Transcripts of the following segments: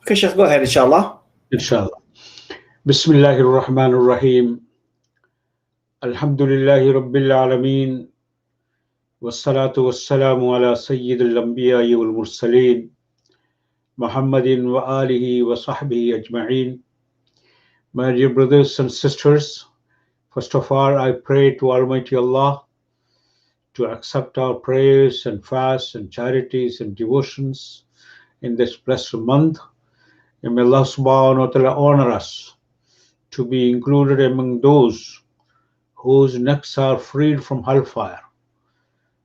Okay, Sheikh, go ahead, inshallah. Inshallah. Bismillahir Rahmanir Rahim. Alhamdulillahi Rabbil Alameen. Wassalatu wassalamu ala Sayyidil Anbiya wal Mursaleen. Muhammadin wa alihi wa sahbihi ajma'een. My dear brothers and sisters, first of all, I pray to Almighty Allah to accept our prayers and fasts and charities and devotions in this blessed month. And may Allah subhanahu wa ta'ala honor us to be included among those whose necks are freed from hellfire.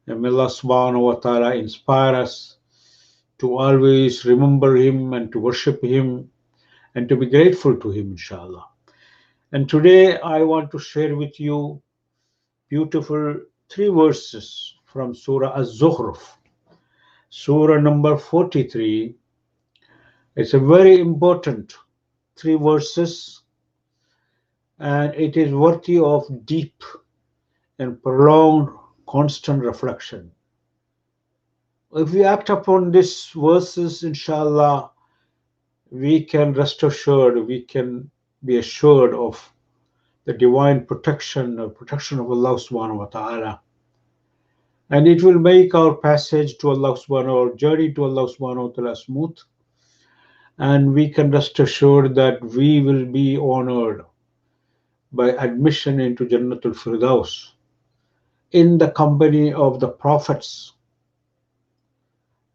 And may Allah subhanahu wa ta'ala inspire us to always remember Him and to worship Him and to be grateful to Him, inshallah. And today I want to share with you beautiful 3 verses from Surah Az-Zukhruf, Surah number 43. It's a very important 3 verses, and it is worthy of deep and prolonged constant reflection. If we act upon these verses, inshallah, we can rest assured, we can be assured of the divine protection or protection of Allah subhanahu wa ta'ala. And it will make our passage to Allah subhanahu, our journey to Allah subhanahu wa ta'ala smooth. And we can rest assured that we will be honored by admission into Jannatul Firdaus in the company of the prophets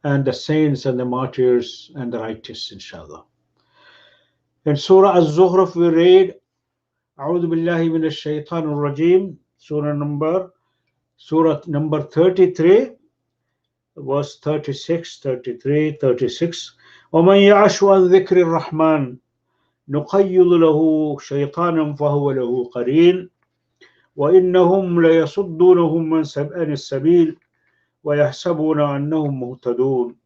and the saints and the martyrs and the righteous, inshallah. In Surah Az-Zukhruf we read, A'udhu billahi minash shaitanir rajim, Surah number 33, verse 36, 33, 36. وَمَنْ يَعْشُ عَنْ ذِكْرِ الرَّحْمَنِ نُقَيِّضْ لَهُ شَيْطَانًا فَهُوَ لَهُ قَرِينٌ وَإِنَّهُمْ لَيَصُدُّونَهُمْ عَنِ السَّبِيلِ وَيَحْسَبُونَ أَنَّهُمْ مُهْتَدُونَ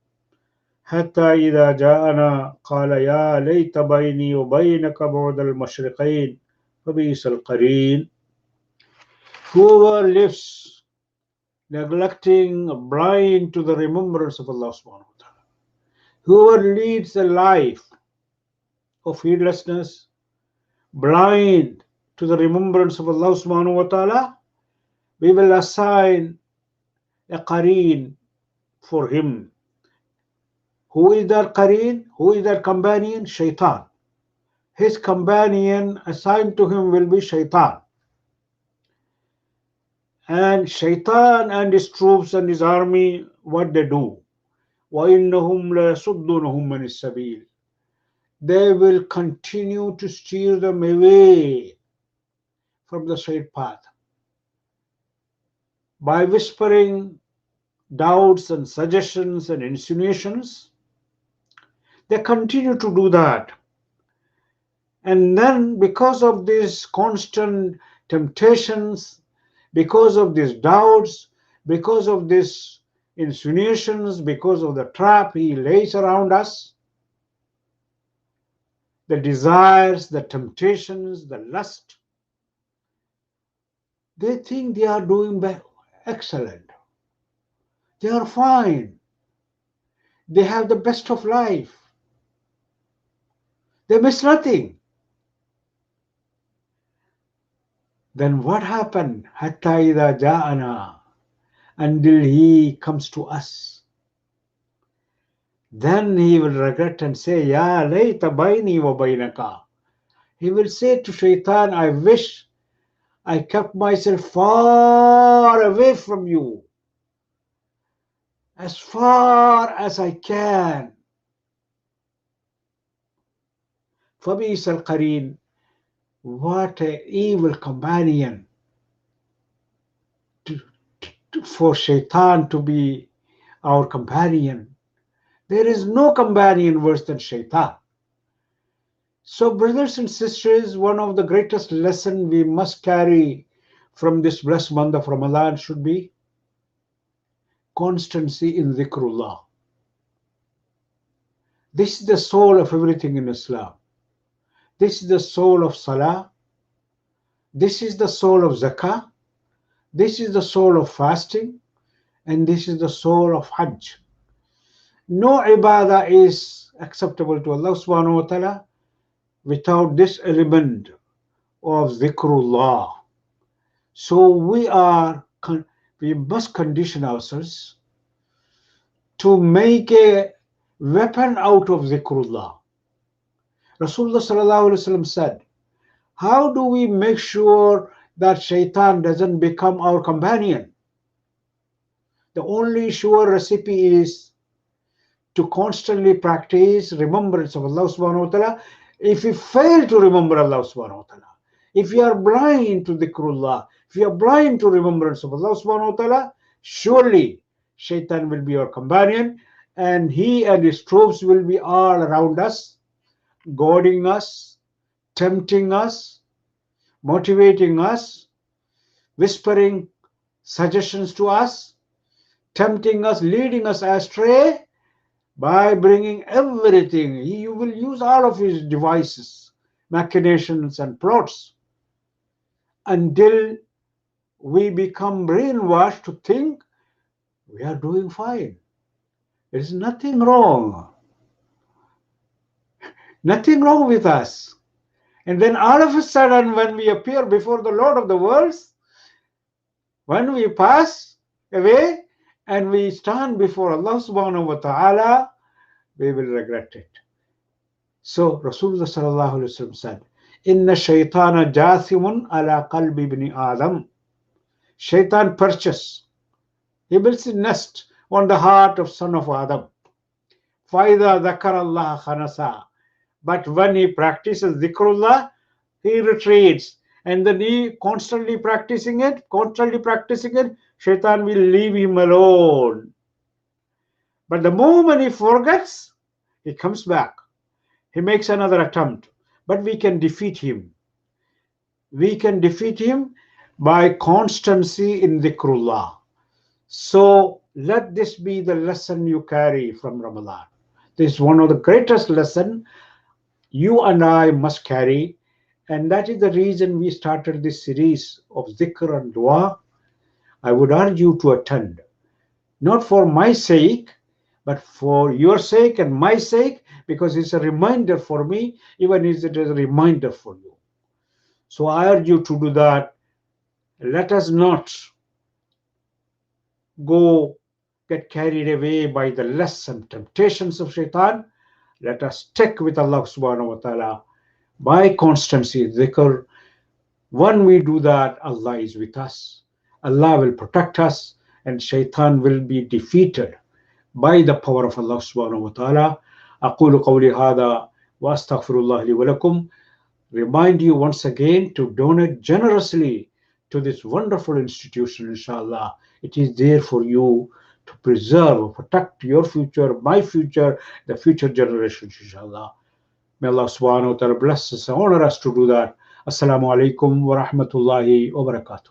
حتى إذا جاءنا قال يا ليت بيني وبينك بعد المشرقين فبئس القرين. Whoever lives neglecting, blind to the remembrance of Allah subhanahu wa ta'ala, whoever leads a life of heedlessness, blind to the remembrance of Allah subhanahu wa ta'ala, we will assign a qareen for him. Who is that qareen? Who is that companion? Shaitan. His companion assigned to him will be Shaitan. And Shaitan and his troops and his army, what they do? وَإِنَّهُمْ لَيَصُدُّونَهُمْ عَنِ السَّبِيلِ. They will continue to steer them away from the straight path by whispering doubts and suggestions and insinuations. They continue to do that. And then because of these constant temptations, because of these doubts, because of these insinuations, because of the trap he lays around us, the desires, the temptations, the lust, they think they are doing excellent. They are fine. They have the best of life. They miss nothing. Then what happened? Hatta idha ja'ana, until he comes to us. Then he will regret and say, Ya layta bayni wa baynaka. He will say to Shaitan, I wish I kept myself far away from you, as far as I can. Fabis al-Qareen, what an evil companion for Shaitan to be our companion. There is no companion worse than Shaitan. So, brothers and sisters, one of the greatest lessons we must carry from this blessed month of Ramadan should be constancy in dhikrullah. This is the soul of everything in Islam. This is the soul of Salah. This is the soul of Zakah. This is the soul of fasting. And this is the soul of Hajj. No ibadah is acceptable to Allah subhanahu wa ta'ala without this element of zikrullah. So we must condition ourselves to make a weapon out of zikrullah. Rasulullah sallallahu alaihi wasallam said, how do we make sure that shaitan doesn't become our companion? The only sure recipe is to constantly practice remembrance of Allah subhanahu wa ta'ala. If we fail to remember Allah subhanahu wa ta'ala, if we are blind to dhikrullah, if we are blind to remembrance of Allah subhanahu wa ta'ala, surely shaitan will be our companion, and he and his troops will be all around us, goading us, tempting us, motivating us, whispering suggestions to us, tempting us, leading us astray by bringing everything. He will use all of his devices, machinations and plots until we become brainwashed to think we are doing fine. There is nothing wrong. Nothing wrong with us. And then all of a sudden, when we appear before the Lord of the worlds, when we pass away and we stand before Allah subhanahu wa ta'ala, we will regret it. So Rasulullah sallallahu alaihi wasallam said, Inna shaytana jathimun ala qalbi ibn Adam. Shaitan perches. He builds a nest on the heart of son of Adam. Faida dhakar Allah khanasa. But when he practices dhikrullah, he retreats. And then he constantly practicing it, shaitan will leave him alone. But the moment he forgets, he comes back. He makes another attempt. But we can defeat him. We can defeat him by constancy in dhikrullah. So let this be the lesson you carry from Ramadan. This is one of the greatest lessons you and I must carry. And that is the reason we started this series of dhikr and dua. I would urge you to attend. Not for my sake, but for your sake and my sake, because it's a reminder for me, even if it is a reminder for you. So I urge you to do that. Let us not get carried away by the lusts and temptations of shaitan. Let us stick with Allah subhanahu wa ta'ala by constancy, dhikr. When we do that, Allah is with us. Allah will protect us, and shaitan will be defeated by the power of Allah subhanahu wa ta'ala. أقول قولي هذا وأستغفر الله لي ولكم. Remind you once again to donate generously to this wonderful institution, inshallah. It is there for you to preserve, protect your future, my future, the future generations, inshallah. May Allah subhanahu wa ta'ala bless us and honor us to do that. Assalamu alaikum wa rahmatullahi wa barakatuh.